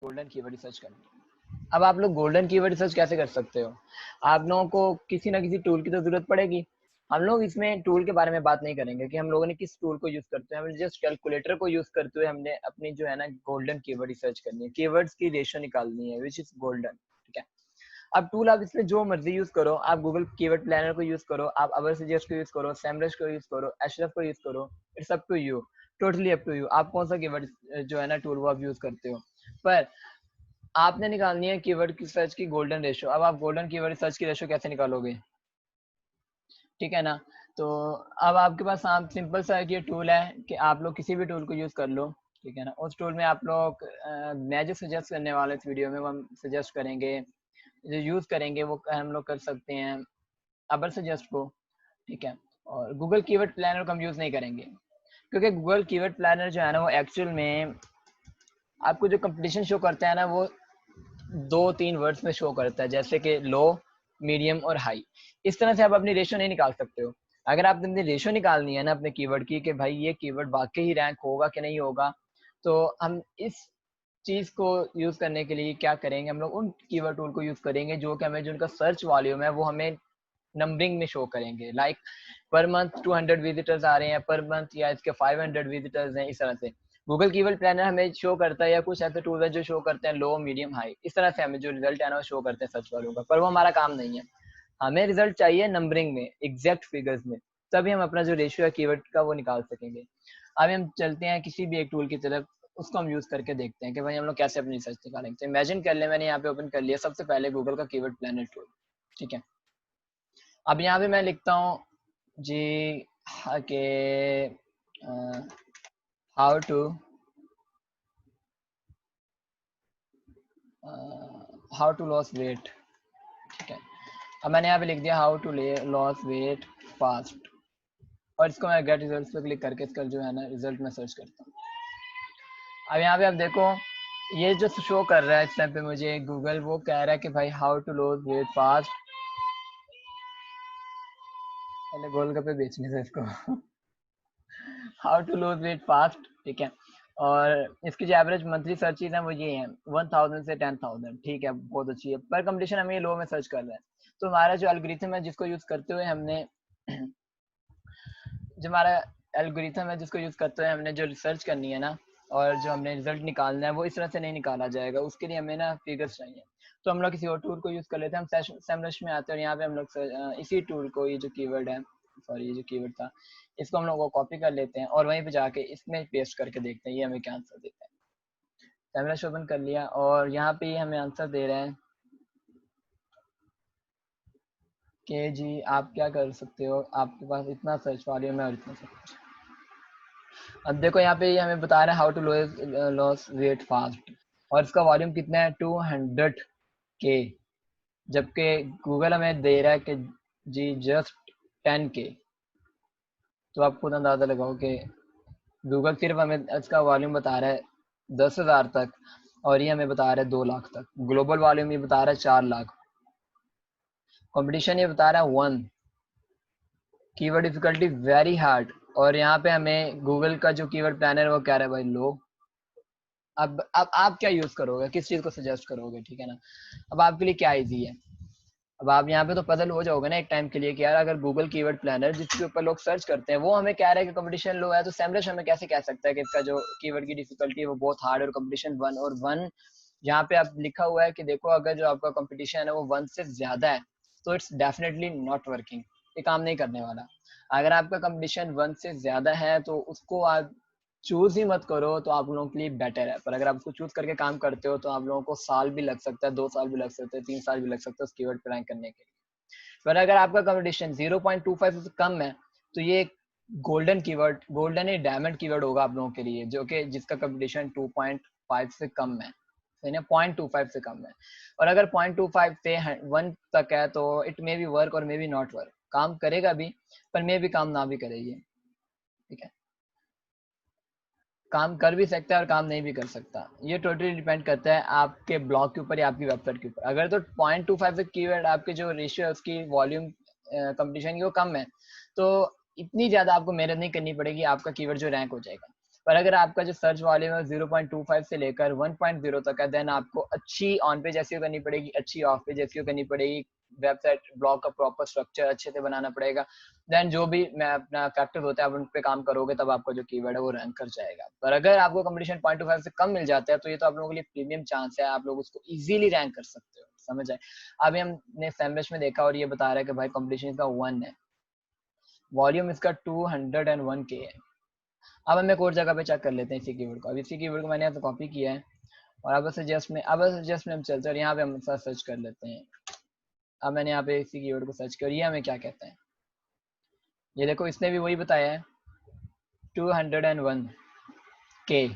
Golden keyword research करनी है। अब आप लोग गोल्डन कीवर्ड रिसर्च कैसे कर सकते हो? आप लोगों को किसी ना किसी टूल की तो जरूरत पड़ेगी। हम लोग इसमें टूल के बारे में बात नहीं करेंगे कि हम लोगों ने किस टूल को यूज करते हैं, हमने जस्ट कैलकुलेटर को यूज करते हुए हमने अपनी जो है ना गोल्डन कीवर्ड रिसर्च करनी है, कीवर्ड्स की रेशियो निकालनी है विच इज गोल्डन। ठीक है, अब टूल आप इसमें जो मर्जी यूज करो, आप गूगल कीवर्ड प्लानर को यूज करो, आप अवर सजेस्ट को यूज करो, सेमरश को यूज करो, एशरफ को यूज करो, it's up to you, totally up to you, आप कौन सा कीवर्ड जो है ना टूल वो आप यूज करते हो। पर आपने निकालनी है कीवर्ड की सर्च की गोल्डन रेशियो। अब आप गोल्डन कीवर्ड सर्च की रेशियो कैसे निकालोगे? ठीक है ना, तो अब आपके पास सिंपल सा ये टूल है कि आप लोग किसी भी टूल को यूज कर लो। ठीक है ना, उस टूल में आप लोग मैं जो सजेस्ट करने वाले इस वीडियो में वो हम सजेस्ट करेंगे, जो यूज करेंगे वो हम लोग कर सकते हैं अबर सजेस्ट को। ठीक है, और गूगल कीवर्ड प्लानर को हम यूज नहीं करेंगे, क्योंकि गूगल कीवर्ड प्लानर जो है ना वो एक्चुअल में आपको जो कंपटीशन शो करता है ना वो 2-3 वर्ड्स में शो करता है, जैसे कि लो, मीडियम और हाई। इस तरह से आप अपनी रेशियो नहीं निकाल सकते हो। अगर आपने अपनी रेशियो निकालनी है ना अपने कीवर्ड की कि भाई ये कीवर्ड वाकई ही रैंक होगा कि नहीं होगा, तो हम इस चीज को यूज करने के लिए क्या करेंगे, हम लोग उन कीवर्ड टूल को यूज करेंगे जो कि हमें, जो उनका सर्च वॉल्यूम है वो हमें नंबरिंग में शो करेंगे। लाइक पर मंथ 200 विजिटर्स आ रहे हैं पर मंथ, या इसके 500 विजिटर्स हैं, इस तरह से गूगल कीवर्ड प्लानर हमें शो करता है, या कुछ ऐसे टूल है जो शो करते हैं लो, मीडियम, हाई, इस तरह से हमें जो रिजल्ट है ना वो शो करते हैं सर्च वॉल्यूम का। पर वो हमारा काम नहीं है, हमें रिजल्ट चाहिए नंबरिंग में, एग्जैक्ट फिगर्स में, तभी हम अपना जो रेशियो है कीवर्ड का वो निकाल सकेंगे। अभी हम चलते हैं किसी भी एक टूल की तरफ, उसको हम यूज करके देखते हैं कि भाई हम लोग कैसे अपनी रिसर्च निकालेंगे। तो इमेजिन कर ले मैंने यहाँ पे ओपन कर लिया सबसे पहले गूगल का कीवर्ड प्लानर टूल। ठीक है, अब यहाँ पे मैं लिखता हूँ जी के हाउ टू लॉस वेट। ठीक है, अब मैंने यहाँ पे लिख दिया how to loss weight fast, और इसको मैं गेट रिजल्ट पे क्लिक करके इसका जो है ना रिजल्ट में सर्च करता हूँ। अब यहाँ पे आप देखो ये जो शो कर रहा है इस टाइम पे मुझे गूगल, वो कह रहा है कि भाई how to loss weight fast, पहले गोलगप्पे बेचने से इसको how to lose weight fast. ठीक है, और इसकी जो एवरेज मंथली सर्चेज है वो ये है 1000 से 10,000। ठीक है, बहुत अच्छी है, पर कंपटीशन हमें लो में सर्च कर रहा है। तो हमारा जो एल्गोरिथम है जिसको यूज करते हुए हमने जो हमारा एल्गोरिथम है जिसको यूज करते हुए हमने जो रिसर्च करनी है ना, और जो हमने रिजल्ट निकालना है वो इस तरह से नहीं निकाला जाएगा, उसके लिए हमें ना फिगर्स चाहिए। तो हम लोग किसी और टूल को यूज कर लेते हैं, हम सेमरश में आते हैं और यहाँ पे हम लोग इसी टूल को, ये जो कीवर्ड है, सॉरी ये जो कीवर्ड था, इसको हम लोग को कॉपी कर लेते हैं और वहीं पे जाके इसमें पेस्ट करके देखते हैं ये हमें क्या आंसर देता है। सेमरश ओपन कर लिया और यहाँ पे ये हमें आंसर दे रहे हैं कि जी आप क्या कर सकते हो, आपके पास इतना सर्च वॉल्यूम है और इतना सर्च। अब देखो यहाँ पे ये हमें बता रहा है how to loss weight fast, और इसका वॉल्यूम कितना है 200K, जबकि गूगल हमें दे रहा है कि जी जस्ट 10K। तो आप खुद अंदाजा लगाओ कि गूगल सिर्फ हमें इसका वॉल्यूम बता रहा है 10,000 तक, और ये हमें बता रहा है 2 लाख तक। ग्लोबल वॉल्यूम ये बता रहा है 4 लाख, कंपटीशन ये बता रहा है 1, कीवर्ड डिफिकल्टी वेरी हार्ड, और यहाँ पे हमें गूगल का जो कीवर्ड प्लानर है वो कह रहा है भाई लो। अब आप क्या यूज करोगे, किस चीज को सजेस्ट करोगे? ठीक है ना, अब आपके लिए क्या इजी है, अब आप यहाँ पे तो पजल हो जाओगे ना एक टाइम के लिए कि यार अगर गूगल कीवर्ड प्लानर जिसके ऊपर लोग सर्च करते हैं वो हमें कह रहा है कि कंपटीशन लो है, तो सेमरश हमें कैसे कह सकता है कि इसका जो कीवर्ड की डिफिकल्टी है वो बहुत हार्ड और कंपटीशन 1, और 1 यहाँ पे आप लिखा हुआ है कि देखो अगर जो आपका कंपटीशन है वो 1 से ज्यादा है तो इट्स डेफिनेटली नॉट वर्किंग, ये काम नहीं करने वाला। अगर आपका कंपटीशन 1 से ज्यादा है तो उसको आप चूज ही मत करो, तो आप लोगों के लिए बेटर है। पर अगर आप उसको चूज करके काम करते हो तो आप लोगों को साल भी लग सकता है, 2 साल भी लग सकते हैं, 3 साल भी लग सकता है उस कीवर्ड पे रैंक करने के लिए। पर अगर आपका कंपटीशन 0.25 से कम है तो ये गोल्डन कीवर्ड, गोल्डन ही डायमंड कीवर्ड होगा आप लोगों के लिए, जो कि जिसका कंपटीशन 2.5 से कम है, सही ना, 0.25 से कम है। और अगर 0.25 से 1 तक है तो इट मे बी वर्क और मे बी नॉट वर्क, काम करेगा भी पर मे भी काम ना भी करेगी। ठीक है, काम कर भी सकता है और काम नहीं भी कर सकता, ये टोटली डिपेंड करता है आपके ब्लॉग के ऊपर या आपकी वेबसाइट के ऊपर। अगर तो 0.25 से कीवर्ड आपके जो रेशियो है उसकी वॉल्यूम कंपटीशन की वो कम है तो इतनी ज्यादा आपको मेहनत नहीं करनी पड़ेगी, आपका कीवर्ड जो रैंक हो जाएगा। पर अगर आपका जो सर्च वॉल्यूम है 0.25 से लेकर 1.0 तक है, देन आपको अच्छी ऑन पेज एसईओ करनी पड़ेगी, अच्छी ऑफ पेज एसईओ करनी पड़ेगी, वेबसाइट ब्लॉग का प्रॉपर स्ट्रक्चर अच्छे से बनाना पड़ेगा। देन जो भी मैं अपना फैक्टर्स होता है आप उन पे काम करोगे, तब आपका जो कीवर्ड है वो रैंक कर जाएगा। पर अगर आपको कंपटीशन 0.25 से कम मिल जाता है तो ये तो आप लोगों के लिए प्रीमियम चांस है, आप लोग उसको इजीली रैंक कर सकते हो, समझ आए। अभी हमने सैमरश में देखा और ये बता रहा है कि भाई कंपटीशन इसका 1 है, वॉल्यूम इसका 201K है। अब हम एक और जगह पे चेक कर लेते हैं इसी कीवर्ड को। अब इसी कीवर्ड को मैंने यहाँ पे कॉपी किया है और अब सजेस्ट में हम चलते हैं और यहाँ पे हम सर्च कर लेते हैं। अब मैंने यहाँ पे इसी कीवर्ड को सर्च किया और ये हमें क्या कहता है, ये देखो इसने भी वही बताया है 201K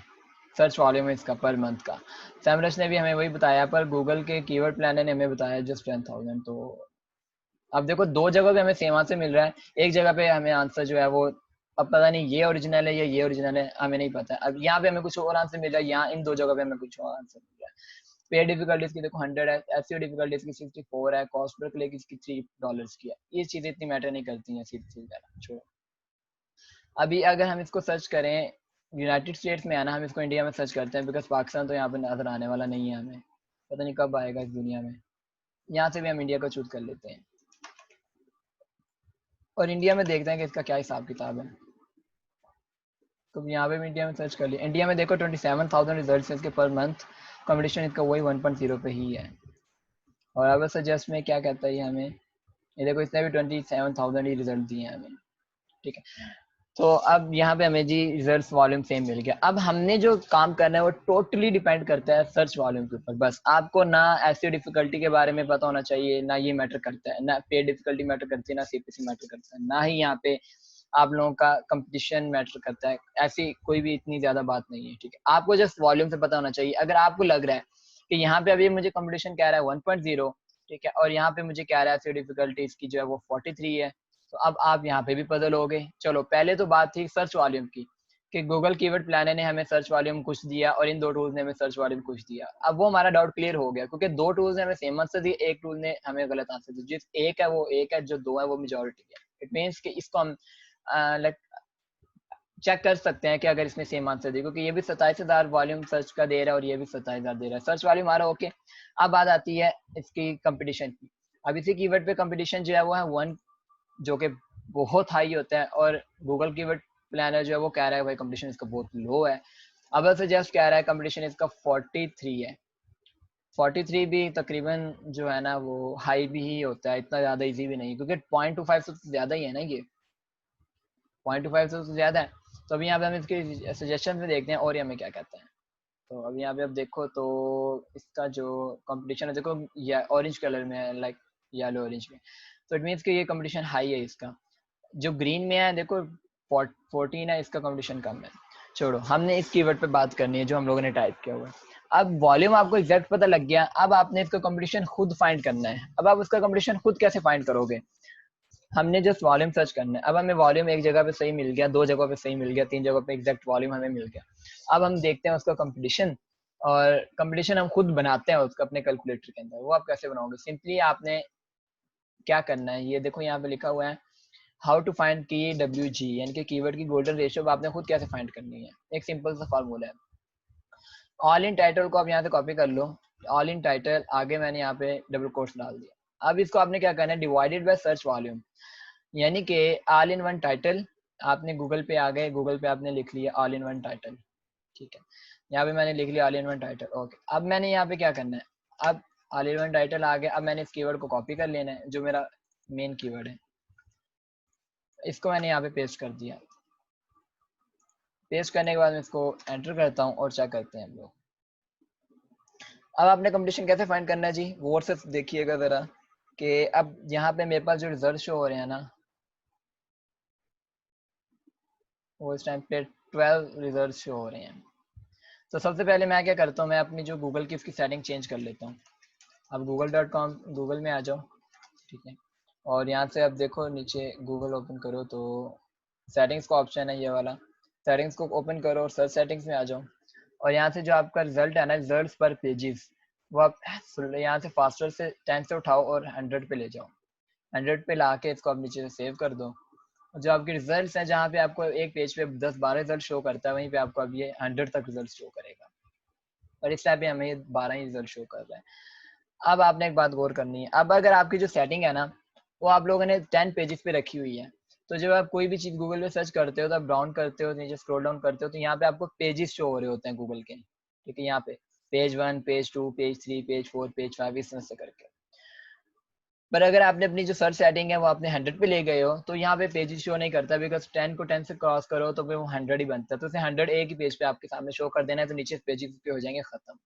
सर्च वॉल्यूम है इसका पर मंथ का। सैमरश ने भी हमें वही बताया, पर गूगल के कीवर्ड प्लानर ने हमें बताया जस्ट 10,000। तो अब देखो दो जगह पे हमें सेम आंसर मिल रहा है, एक जगह पे हमें आंसर जो है वो अब पता नहीं ये ओरिजिनल है या ये ओरिजिनल है, हमें नहीं पता। अब यहाँ पे हमें कुछ और आंसर मिल रहा है, यहाँ इन दो जगह पे हमें कुछ और आंसर मिल रहा है। पे डिफिकल्टीज की देखो 100 है, एसईओ डिफिकल्टीज की 64 है, कॉस्ट पर क्लिक इसकी $3 की है। ये चीजें इतनी मैटर नहीं करती हैं, सीधी सीधी छोड़ो। अभी अगर हम इसको सर्च करें यूनाइटेड स्टेट्स में आना, हम इसको इंडिया में सर्च करते हैं बिकॉज पाकिस्तान तो यहाँ पे नजर आने वाला नहीं है, हमें पता नहीं कब आएगा इस दुनिया में। यहाँ से भी हम इंडिया को चूज कर लेते हैं और इंडिया में देखते हैं कि इसका क्या हिसाब किताब है। तो यहाँ पे इंडिया में सर्च कर लिया, इंडिया में देखो 27,000 रिजल्ट है इसके पर मंथ, कॉम्पिटिशन इसका वही 1.0 पे ही है। और अब सजेस्ट में क्या कहता है ये हमें, ये देखो इसने भी 27,000 ही रिजल्ट दिए हैं हमें, ठीक है। तो अब यहाँ पे हमें जी रिजल्ट वॉल्यूम सेम मिल गया। अब हमने जो काम करना है वो टोटली डिपेंड करता है सर्च वॉल्यूम के ऊपर। बस आपको ना ऐसी डिफिकल्टी के बारे में पता होना चाहिए, ना ये मैटर करता है, ना पे डिफिकल्टी मैटर करती है, ना सीपीसी मैटर करता है, ना ही यहाँ पे आप लोगों का कंपटीशन मैटर करता है। ऐसी कोई भी इतनी ज्यादा बात नहीं है, ठीक है। आपको जस्ट वॉल्यूम से पता होना चाहिए। अगर आपको लग रहा है कि यहाँ पे अभी मुझे कंपटीशन कह रहा है 1.0, ठीक है, और यहाँ पे मुझे कह रहा है डिफिकल्टी इसकी जो है वो 43 है, तो अब आप यहाँ पे भी बदल हो गए। चलो पहले तो बात थी सर्च वॉल्यूम की कि गूगल कीवर्ड प्लानर ने हमें सर्च वॉल्यूम कुछ दिया और इन दो टूल्स ने हमें सर्च वॉल्यूम कुछ दिया। अब वो हमारा डाउट क्लियर हो गया क्योंकि दो टूल्स ने हमें सेम आंसर दिए, एक टूल ने हमें गलत आंसर दिया। जिस एक है वो एक है, जो दो है वो मेजोरिटी है। इट मीन्स कि इसको हम लाइक चेक कर सकते हैं कि अगर इसने सेम आंसर दिया, क्योंकि ये भी 27,000 वॉल्यूम सर्च का दे रहा है और ये भी 27,000 दे रहा है, सर्च वॉल्यूम हमारा ओके। अब बात आती है इसकी कंपटीशन की। अब इसी कीवर्ड पे कंपटीशन जो है वो है 1, जो कि बहुत हाई होता है, और गूगल कीवर्ड प्लानर जो है वो कह रहा है भाई कंपटीशन इसका बहुत लो है। अब सजेस्ट कह रहा है कंपटीशन इसका 43 है। 43 भी तकरीबन जो है ना वो हाई भी ही होता है, इतना ज्यादा इजी भी नहीं, क्योंकि 0.25 से तो ज्यादा ही है ना, ये 0.25 से तो ज्यादा है। तो अभी यहाँ पे हम इसके सजेशन में देखते हैं और ये हमें क्या कहता है। तो अभी यहाँ पे अब देखो तो इसका जो कंपटीशन है देखो या ऑरेंज कलर में है, लाइक येलो ऑरेंज में, तो इट मीन्स कि ये कंपटीशन हाई है। इसका जो ग्रीन में है देखो 14 है, इसका कंपटीशन कम है। छोड़ो, हमने इस कीवर्ड पे बात करनी है जो हम लोगों ने टाइप किया हुआ है। अब वॉल्यूम आपको एग्जैक्ट पता लग गया, अब आपने इसका कंपटीशन खुद फाइंड करना है। अब आप उसका कंपटीशन खुद कैसे फाइंड करोगे, हमने जस्ट वॉल्यूम सर्च करना है। अब हमें वॉल्यूम एक जगह पे सही मिल गया, दो जगह पे सही मिल गया, तीन जगह पे एग्जैक्ट वॉल्यूम हमें मिल गया। अब हम देखते हैं उसका कंपटीशन, और कंपटीशन हम खुद बनाते हैं उसका अपने कैलकुलेटर के अंदर। वो आप कैसे बनाओगे, सिंपली आपने क्या करना है, ये देखो यहाँ पे लिखा हुआ है हाउ टू फाइंड की डब्ल्यू जी, यानी कि कीवर्ड की गोल्डन रेशियो आपने खुद कैसे फाइंड करनी है। एक सिंपल सा फॉर्मूला है, ऑल इन टाइटल को आप यहाँ से कॉपी कर लो, ऑल इन टाइटल आगे मैंने यहाँ पे डबल कोट्स डाल दिया। अब इसको आपने क्या करना है, डिवाइडेड बाय सर्च वॉल्यूम, यानी कि ऑल इन वन टाइटल। आपने गूगल पे आ गए, गूगल पे आपने लिख लिया ऑल इन वन टाइटल, ठीक है। यहाँ पे मैंने लिख लिया all in one title, okay. अब मैंने यहाँ पे क्या करना है, अब ऑल इन वन टाइटल आ गया। अब मैंने इस कीवर्ड को कॉपी कर लेना है जो मेरा मेन कीवर्ड है, इसको मैंने यहाँ पे पेस्ट कर दिया। पेस्ट करने के बाद मैं इसको एंटर करता हूँ और चेक करते हैं हम लोग। अब आपने कंपटीशन कैसे फाइंड करना है जी, वो से देखिएगा जरा कि अब यहाँ पे मेरे पास जो रिजल्ट शो हो रहे हैं ना, वो इस टाइम पे 12 रिजल्ट शो हो रहे हैं। तो सबसे पहले मैं क्या करता हूँ, मैं अपनी जो गूगल की उसकी सेटिंग चेंज कर लेता हूँ। अब google.com, गूगल में आ जाओ, ठीक है। और यहाँ से अब देखो नीचे गूगल ओपन करो तो सेटिंग्स का ऑप्शन है ये वाला, सेटिंग्स को ओपन करो और सर्च सेटिंग्स में आ जाओ। और यहाँ से जो आपका रिजल्ट है ना, रिजल्ट पर पेजेस, वो आप यहाँ से फास्टर से 10 से उठाओ और 100 पे ले जाओ। 100 पे ला के इसको आप नीचे से सेव कर दो। जो आपके रिजल्ट्स हैं, जहाँ पे आपको एक पेज पे 10-12 रिजल्ट शो करता है, वहीं पे आपको अब ये 100 तक रिजल्ट शो करेगा, और इस टाइप पे हमें ये 12 ही रिजल्ट शो कर रहा है। अब आपने एक बात गौर करनी है, अब अगर आपकी जो सेटिंग है ना, वो आप लोगों ने 10 पेजेस पे रखी हुई है, तो जब आप कोई भी चीज़ गूगल पे सर्च करते हो, तो आप डाउन करते हो, नीचे स्क्रॉल डाउन करते हो, तो यहाँ पे आपको पेजेस शो हो रहे होते हैं गूगल के, ठीक है, यहाँ पे page 1, page 2, page 3, page 4, page 5, इस तरह से करके। पर अगर आपने अपनी जो सर्च सेटिंग है वो आपने 100 पे ले गए हो, तो यहाँ पे पेजेस शो नहीं करता, बिकॉज 10 को 10 से क्रॉस करो तो फिर वो 100 ही बनता है, तो उसे 100 एक ही पेज पे आपके सामने शो कर देना है, तो नीचे पेजेस पे हो जाएंगे खत्म,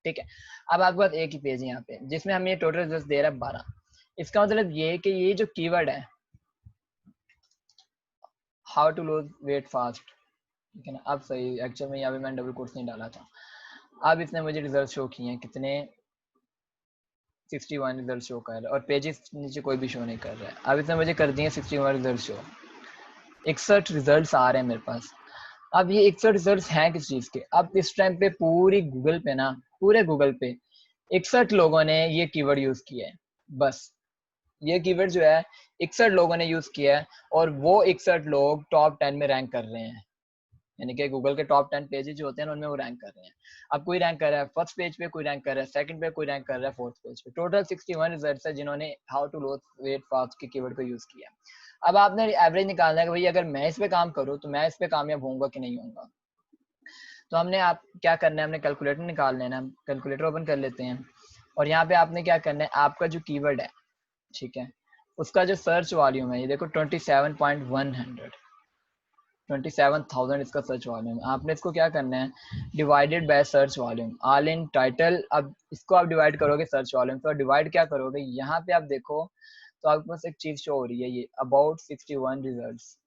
ठीक है। अब आपके पास एक ही पेज है यहाँ पे, जिसमें हमें ये टोटल रिजल्ट दे रहा है 12। इसका मतलब ये कि ये जो कीवर्ड है, how to lose weight fast, ठीक है ना, अब सही, एक्चुअल में यहाँ पे मैंने डबल कोट्स नहीं डाला था। अब इसने मुझे रिजल्ट शो किए हैं कितने, 61 रिजल्ट शो कर रहा है, और पेजेस नीचे कोई भी शो नहीं कर रहा है। अब इसने मुझे कर दिए 61 रिजल्ट शो, 61 रिजल्ट्स आ रहे हैं मेरे पास। अब ये 61 रिजल्ट्स हैं किस चीज के, अब इस टाइम पे पूरी गूगल पे ना, पूरे गूगल पे 61 लोगों ने ये कीवर्ड यूज किया है, बस ये कीवर्ड जो है 61 लोगों ने यूज किया है, और वो 61 लोग टॉप 10 में रैंक कर रहे हैं, यानी कि गूगल के टॉप 10 पेजेस जो होते हैं उनमें वो रैंक कर रहे हैं। अब कोई रैंक कर रहा है फर्स्ट पेज पे, कोई रैंक कर रहा है सेकंड पे, कोई रैंक कर रहा है फोर्थ पेज पे। टोटल 61 रिजल्ट्स है जिन्होंने how to lose weight fast के कीवर्ड को यूज किया। अब आपने एवरेज निकालना है कि भाई अगर मैं इस पे काम करूँ तो मैं इस पे कामयाब होऊंगा कि नहीं होऊंगा। तो हमने आप क्या करना है, हमने कैलकुलेटर निकाल लेना है, कैलकुलेटर ओपन कर लेते हैं, और यहाँ पे आपने क्या करना है, आपका जो कीवर्ड है, ठीक है, उसका जो सर्च वॉल्यूम है, ये देखो 27,000 इसका सर्च वॉल्यूम है। आपने इसको क्या करना है, divided by search volume, all in title. अब इसको आप डिवाइड करोगे सर्च वॉल्यूम, तो डिवाइड क्या करोगे, यहाँ पे आप देखो तो आपके पास एक चीज शो हो रही है, ये अबाउट 61 रिजल्ट्स,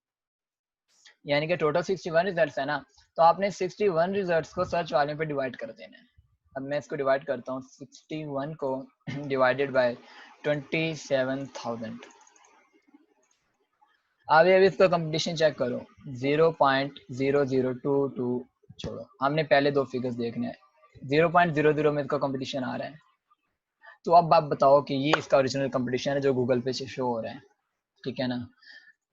यानी कि टोटल 61 रिजल्ट्स है ना, तो आपने 61 रिजल्ट्स को सर्च वॉल्यूम पे डिवाइड कर देना है। अब मैं इसको डिवाइड करता हूँ, 61 को डिवाइडेड बाय 27,000। अब ये इसका कंपटीशन चेक करो, 0.0022, छोड़ो, हमने पहले दो फिगर्स देखने हैं, 0.00 में इसका कंपटीशन आ रहा है। तो अब आप बताओ कि ये इसका ओरिजिनल कंपटीशन है जो गूगल पे शो हो रहा है, ठीक है ना।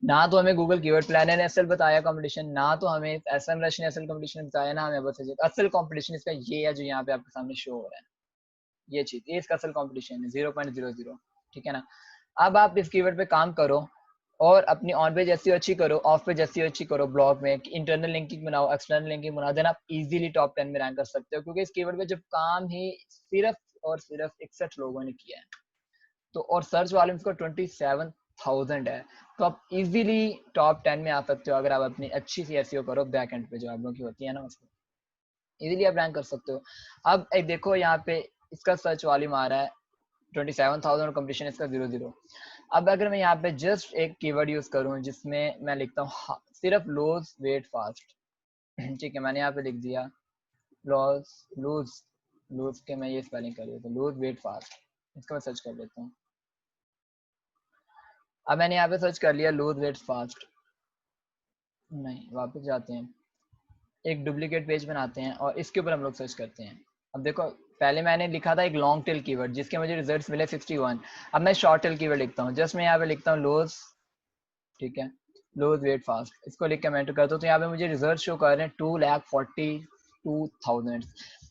ना तो हमें गूगल कीवर्ड प्लानर ने असल बताया कंपटीशन, ना तो हमें एसएमरश ने असल कंपटीशन बताया, ना हमें बस असल कंपटीशन इसका ये है जो यहाँ पे आपके सामने शो हो रहा है, ये चीज, ये इसका असल कंपटीशन है 0.00, ठीक है ना। अब आप इस कीवर्ड पे काम करो, और अपनी ऑन पेज एसईओ अच्छी करो, ऑफ पेज एसईओ अच्छी करो, ब्लॉग में इंटरनल लिंकिंग बनाओ, एक्सटर्नल लिंकिंग बनाओ, देन आप इजीली टॉप 10 में रैंक कर सकते हो, क्योंकि इस कीवर्ड पे जब काम ही सिर्फ और सिर्फ 61 लोगों ने किया है, तो और सर्च वॉल्यूम इसका 27,000 है, तो आप इजीली टॉप 10 में आ सकते हो अगर आप अपनी अच्छी सी एसईओ करो, बैक एंड पे जो आप लोगों की होती है ना, उसमें इजीली आप रैंक कर सकते हो। अब एक देखो यहाँ पे इसका सर्च वॉल्यूम आ रहा है 27,000 और कंपटीशन इसका 00। अब अगर मैं यहाँ पे जस्ट एक कीवर्ड यूज करूँ जिसमें मैं लिखता हूँ सिर्फ लूज वेट फास्ट, ठीक है, मैंने यहाँ पे लिख दिया लॉस लूज, लूज के मैं ये स्पेलिंग कर देता हूँ, लूज वेट फास्ट, इसका मैं सर्च कर लेता हूँ। अब मैंने यहाँ पे सर्च कर लिया लूज वेट फास्ट, नहीं, वापस जाते हैं, एक डुप्लीकेट पेज बनाते हैं और इसके ऊपर हम लोग सर्च करते हैं। अब देखो पहले मैंने लिखा था एक लॉन्ग टेल कीवर्ड जिसके मुझे रिजल्ट्स मिले 61। अब मैं शॉर्ट टेल कीवर्ड लिखता हूँ, जस्ट मैं यहाँ पे लिखता हूँ लूज, ठीक है, लूज वेट फास्ट, इसको लिख के मैं एंटर करता हूँ, तो यहाँ पे मुझे रिजल्ट शो कर रहे हैं 2,42,000,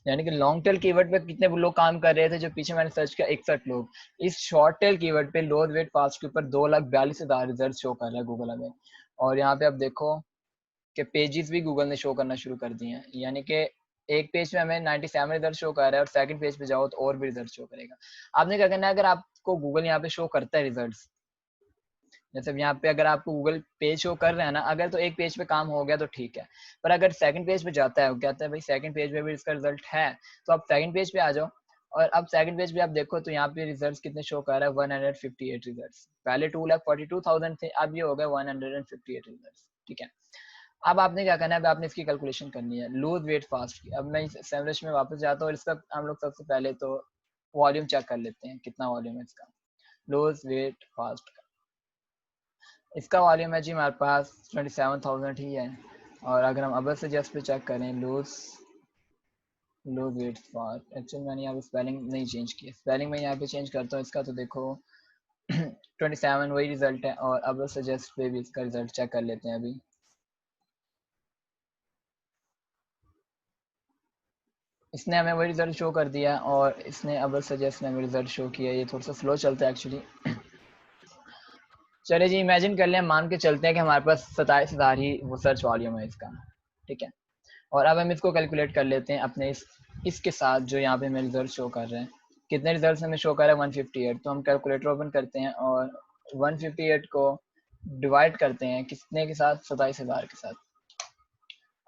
यानी कि लॉन्ग टेल कीवर्ड पे कितने लोग काम कर रहे थे जो पीछे मैंने सर्च किया, 61 लोग। इस शॉर्ट टेल कीवर्ड पे लूज वेट फास्ट के ऊपर 2,42,000 रिजल्ट शो कर रहा है गूगल हमें। और यहाँ पे आप देखो कि पेजेस भी गूगल ने शो करना शुरू कर दिए हैं, यानी कि एक पेज पे हमें 97 रिजल्ट शो कर रहा है और सेकंड पेज पे जाओ तो और भी रिजल्ट शो करेगा। आपने क्या करना है, अगर आपको गूगल यहाँ पे शो करता है रिजल्ट्स, जैसे यहाँ पे अगर आपको गूगल पेज शो कर रहे हैं ना, अगर तो एक पेज पे काम हो गया तो ठीक है, पर अगर सेकंड पेज पे जाता है, वो कहता है भाई सेकंड पेज पे भी इसका रिजल्ट है, तो आप सेकंड पेज पे आ जाओ, और अब सेकंड पेज पे आप देखो तो यहाँ पे रिजल्ट्स कितने शो कर रहा है, 158 रिजल्ट्स, पहले 2,42,000 थे, अब ये हो गए 158 रिजल्ट्स, ठीक है। अब आपने क्या करना है, अब आपने इसकी कैलकुलेशन करनी है लूज वेट फास्ट की। अब मैं सेमरश में वापस जाता हूँ और इसका हम लोग सबसे पहले तो वॉल्यूम चेक कर लेते हैं, कितना वॉल्यूम है इसका, लूज वेट फास्ट का। इसका वॉल्यूम है जी हमारे पास 27,000 ही है। और अगर हम अबर से जस्ट पे चेक करें lose lose weight fast, actually मैंने यहाँ पे स्पेलिंग नहीं चेंज की, स्पेलिंग मैं यहाँ पे चेंज करता हूँ इसका, तो देखो 27 वही रिजल्ट है। और अब सजेस्ट पे भी इसका रिजल्ट चेक कर लेते हैं अभी। इसने हमें वही रिजल्ट शो कर दिया और इसने अब सजेस्ट ने हमें रिजल्ट शो किया। ये थोड़ा सा स्लो चलता है एक्चुअली। चलिए जी, इमेजिन कर लें, मान के चलते हैं कि हमारे पास 27,000 ही वो सर्च वॉल्यूम है इसका, ठीक है। और अब हम इसको कैलकुलेट कर लेते हैं अपने इसके साथ जो यहाँ पे हमें रिजल्ट शो कर रहे हैं। कितने रिजल्ट हमें शो कर रहा है? 158। तो हम कैलकुलेटर ओपन करते हैं और 158 को डिवाइड करते हैं कितने के साथ? 27,000 के साथ।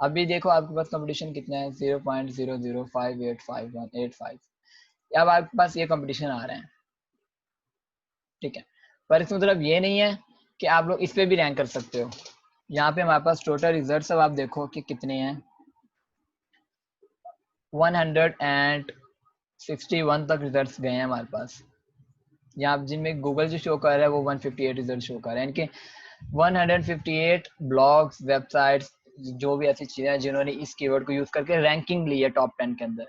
अभी देखो आपके पास कंपटीशन कितना है? 0.00585185। अब आपके पास ये कंपटीशन आ रहे हैं, ठीक है। पर इसमें मतलब ये नहीं है कि आप लोग इस पे भी रैंक कर सकते हो। यहाँ पे हमारे पास टोटल रिजल्ट अब आप देखो कि कितने हैं। 161 तक रिजल्ट्स गए हैं हमारे पास। यहाँ जिनमें गूगल जो शो कर रहा है वो 158 रिजल्ट शो कर रहा है। इनके 158 ब्लॉग्स, वेबसाइट्स, जो भी ऐसी चीजें हैं जिन्होंने इस कीवर्ड को यूज करके रैंकिंग ली है टॉप 10 के अंदर।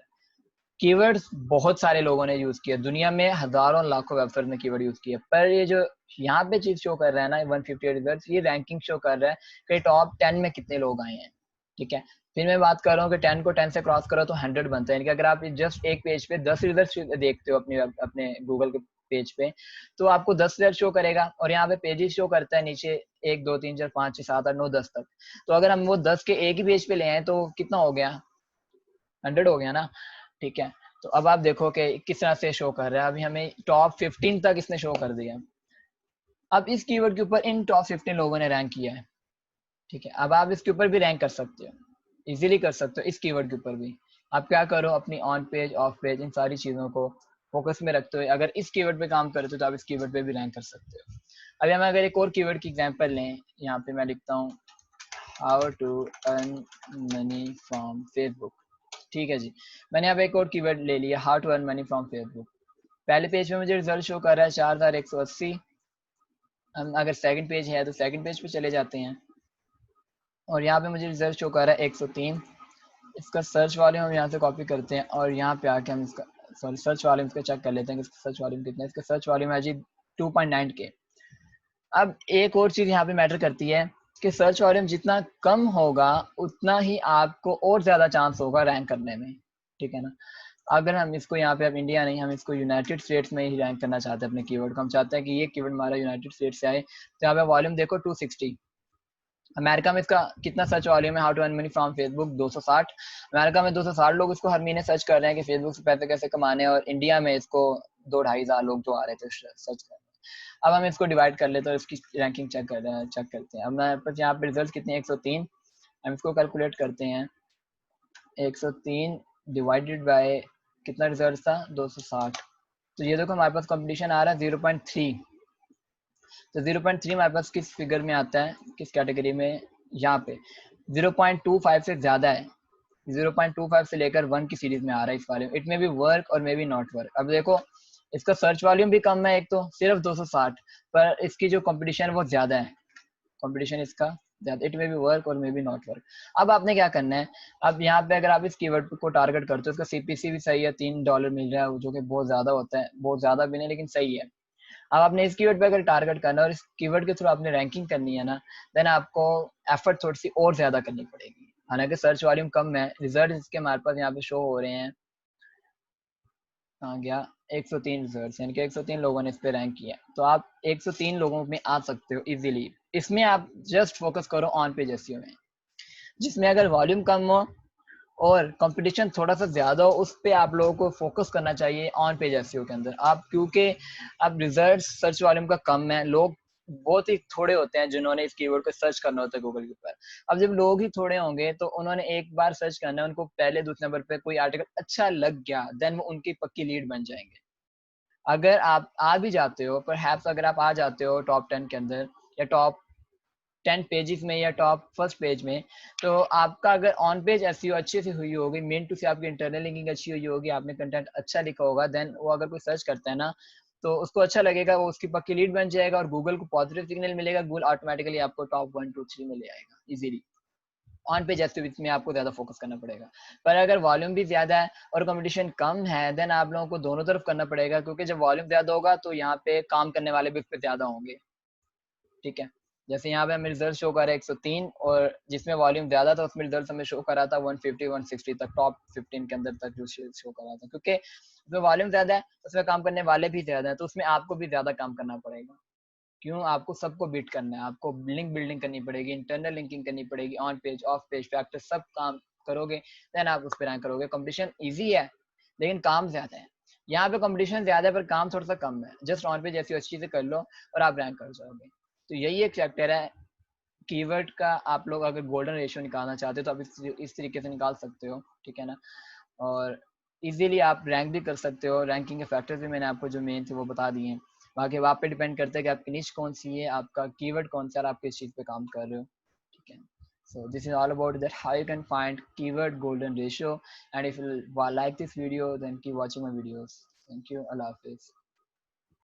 कीवर्ड्स बहुत सारे लोगों ने यूज किया, दुनिया में हजारों लाखों वेबसाइट ने कीवर्ड यूज किया, पर ये जो यहाँ पे चीज शो कर रहा है ना 158 रिजल्ट, ये रैंकिंग शो कर रहा है कि टॉप 10 में कितने लोग आए हैं, ठीक है। फिर मैं बात कर रहा हूँ कि 10 को 10 से क्रॉस करो तो 100 बनता है। यानी कि अगर आप जस्ट एक पेज पे 10 रिजल्ट देखते हो अपने गूगल के पेज पे, तो आपको 10 रिजल्ट शो करेगा। और यहाँ पे पेजेस शो करता है नीचे 1 2 3 4 5 6 7 8 9 10 तक। तो अगर हम वो 10 के एक ही पेज पे ले आए तो कितना हो गया? 100 हो गया ना, ठीक है। तो अब आप देखो कि किस तरह से शो कर रहा है। अभी हमें टॉप 15 तक इसने शो कर दिया। अब इस कीवर्ड के ऊपर इन टॉप 15 लोगों ने रैंक किया है, ठीक है। अब आप इसके ऊपर भी रैंक कर सकते हो, इजीली कर सकते हो इस कीवर्ड के ऊपर भी। आप क्या करो, अपनी ऑन पेज, ऑफ पेज, इन सारी चीज़ों को फोकस में रखते हुए अगर इस कीवर्ड पे काम करते हो तो आप इस कीवर्ड पे भी रैंक कर सकते हो। अभी हम अगर एक और कीवर्ड की एग्जांपल लें, यहाँ पे मैं लिखता हूँ how to earn money from Facebook, ठीक है जी। मैंने अब एक और कीवर्ड ले लिया, how to earn money from Facebook. पहले पेज पे मुझे रिजल्ट शो कर रहा है 4180। हम अगर सेकंड पेज है तो सेकंड पेज पे चले जाते हैं और यहाँ पे मुझे रिजल्ट शो कर रहा है 103। इसका सर्च वॉल्यूम हम यहाँ से कॉपी करते हैं और यहाँ पे आके हम इसका सर्च वॉल्यूम इसका चेक कर लेते हैं कि इसका सर्च वॉल्यूम कितना है। इसका सर्च वॉल्यूम है जी 2.9 के। अब एक और चीज़ यहाँ पे मैटर करती है कि सर्च वॉल्यूम जितना कम होगा उतना ही आपको और ज़्यादा चांस होगा रैंक करने में, ठीक है ना। अगर हम इसको यहाँ पे, अब इंडिया नहीं, हम इसको यूनाइटेड स्टेट्स में ही रैंक करना चाहते हैं अपने कीवर्ड को। हम चाहते हैं कि ये कीवर्ड हमारा यूनाइटेड स्टेट्स से आए, तो यहाँ पे वॉल्यूम देखो 260। अमेरिका में इसका कितना सर्च वॉल्यूम है? How to earn money from Facebook 260। America में 260 लोग इसको हर महीने सर्च कर रहे हैं कि फेसबुक से पैसे कैसे कमाने हैं। और इंडिया में इसको 2-2.5 हज़ार लोग जो आ रहे थे सर्च कर। अब हम इसको डिवाइड कर लेते हैं और इसकी रैंकिंग चेक करते हैं। अब मैं पर यहाँ पे रिजल्ट कितने? 103। हम इसको कैलकुलेट करते हैं। 103 डिवाइडेड बाय कितना रिजल्ट था? 260। तो ये देखो हमारे पास कंपटीशन आ रहा है 0.3। तो 0.3 हमारे पास किस फिगर में आता है, किस कैटेगरी में? यहाँ पे 0.25 से ज्यादा है। 0.25 से लेकर 1 की सीरीज में आ रहा है इस volume. It may be work और मे बी नॉट वर्क। अब देखो इसका सर्च वॉल्यूम भी कम है, एक तो सिर्फ 260, पर इसकी जो कंपटीशन है वो ज्यादा है। कंपटीशन इसका ज्यादा, इट मे बी वर्क और मे बी नॉट वर्क। अब आपने क्या करना है, अब यहाँ पे अगर आप इस कीवर्ड को टारगेट करते हो, इसका सीपीसी भी सही है, $3 मिल रहा है, जो कि बहुत ज्यादा होता है, बहुत ज्यादा भी नहीं लेकिन सही है। अब आपने इस कीवर्ड पे अगर टारगेट करना है और इस कीवर्ड के थ्रू आपने रैंकिंग करनी है ना, देन आपको एफर्ट थोड़ी सी और ज्यादा करनी पड़ेगी। हालांकि सर्च वॉल्यूम कम है, रिजल्ट इसके हमारे पास यहाँ पे शो हो रहे हैं, कहाँ गया? 103 रिजल्ट, यानी कि 103 लोगों ने इस पे रैंक किया। तो आप 103 लोगों में आ सकते हो इजीली। इसमें आप जस्ट फोकस करो ऑन पेज एसईओ में, जिसमें अगर वॉल्यूम कम हो और कंपटीशन थोड़ा सा ज्यादा हो, उस पे आप लोगों को फोकस करना चाहिए ऑन पेज एसईओ के अंदर। आप क्योंकि अब रिजल्ट सर्च वॉल्यूम का कम है, लोग बहुत ही थोड़े होते हैं जिन्होंने इस कीवर्ड को सर्च करना होता है गूगल के ऊपर। अब जब लोग ही थोड़े होंगे तो उन्होंने एक बार सर्च करना है, उनको पहले दूसरे नंबर पे कोई आर्टिकल अच्छा लग गया, देन वो उनकी पक्की लीड बन जाएंगे। अगर आप आ भी जाते हो, पर अगर आप आ जाते हो टॉप 10 के अंदर या टॉप 10 पेजेस में या टॉप फर्स्ट पेज में, तो आपका अगर ऑन पेज एसईओ अच्छे से हुई होगी, मेन टू से आपकी इंटरनल लिंकिंग अच्छी हुई होगी, आपने कंटेंट अच्छा लिखा होगा, देन वो अगर कोई सर्च करता है ना तो उसको अच्छा लगेगा, वो उसकी पक्की लीड बन जाएगा और गूगल को पॉजिटिव सिग्नल मिलेगा। गूगल ऑटोमेटिकली आपको टॉप 1 2 3 में ले आएगा इजीली। ऑन पेज एसईओ में आपको ज्यादा फोकस करना पड़ेगा। पर अगर वॉल्यूम भी ज्यादा है और कंपटीशन कम है, देन आप लोगों को दोनों तरफ करना पड़ेगा, क्योंकि जब वॉल्यूम ज्यादा होगा तो यहाँ पे काम करने वाले भी उस पर ज्यादा होंगे। ठीक है, जैसे यहाँ पे हमें रिजल्ट शो कर रहा है 103, और जिसमें वॉल्यूम ज्यादा था उसमें रिजल्ट हमें शो कर रहा था 150 160 तक, टॉप 15 के अंदर तक जो शो कर रहा था, क्योंकि उसमें वॉल्यूम ज्यादा है, उसमें काम करने वाले भी ज्यादा है, तो उसमें आपको भी ज्यादा काम करना पड़ेगा। क्यों? आपको सबको बीट करना है, आपको लिंक बिल्डिंग करनी पड़ेगी, इंटरनल लिंकिंग करनी पड़ेगी, on page of page factor सब काम करोगे, देन आप उस पर रैंक करोगे। कंपटीशन इजी है लेकिन काम ज्यादा है। यहाँ पे कंपटीशन ज्यादा है पर काम थोड़ा सा कम है, जस्ट ऑन पेज ऐसी अच्छी से कर लो और आप रैंक कर जाओगे। तो यही एक फैक्टर है कीवर्ड का। आप लोग अगर गोल्डन रेशियो निकालना चाहते हो तो आप इस तरीके से निकाल सकते हो, ठीक है ना। और इजीली आप रैंक भी कर सकते हो। रैंकिंग के फैक्टर्स भी मैंने आपको जो मेन थे वो बता दिए हैं। बाकी आप पे डिपेंड करता है कि आपकी निश कौन सी है, आपका कीवर्ड कौन सा है, और आप किस चीज़ पे काम कर रहे हो, ठीक है। So this is all about that how you can find keyword golden ratio. And if you like this video, then keep watching my videos. Thank you. Allah Hafiz.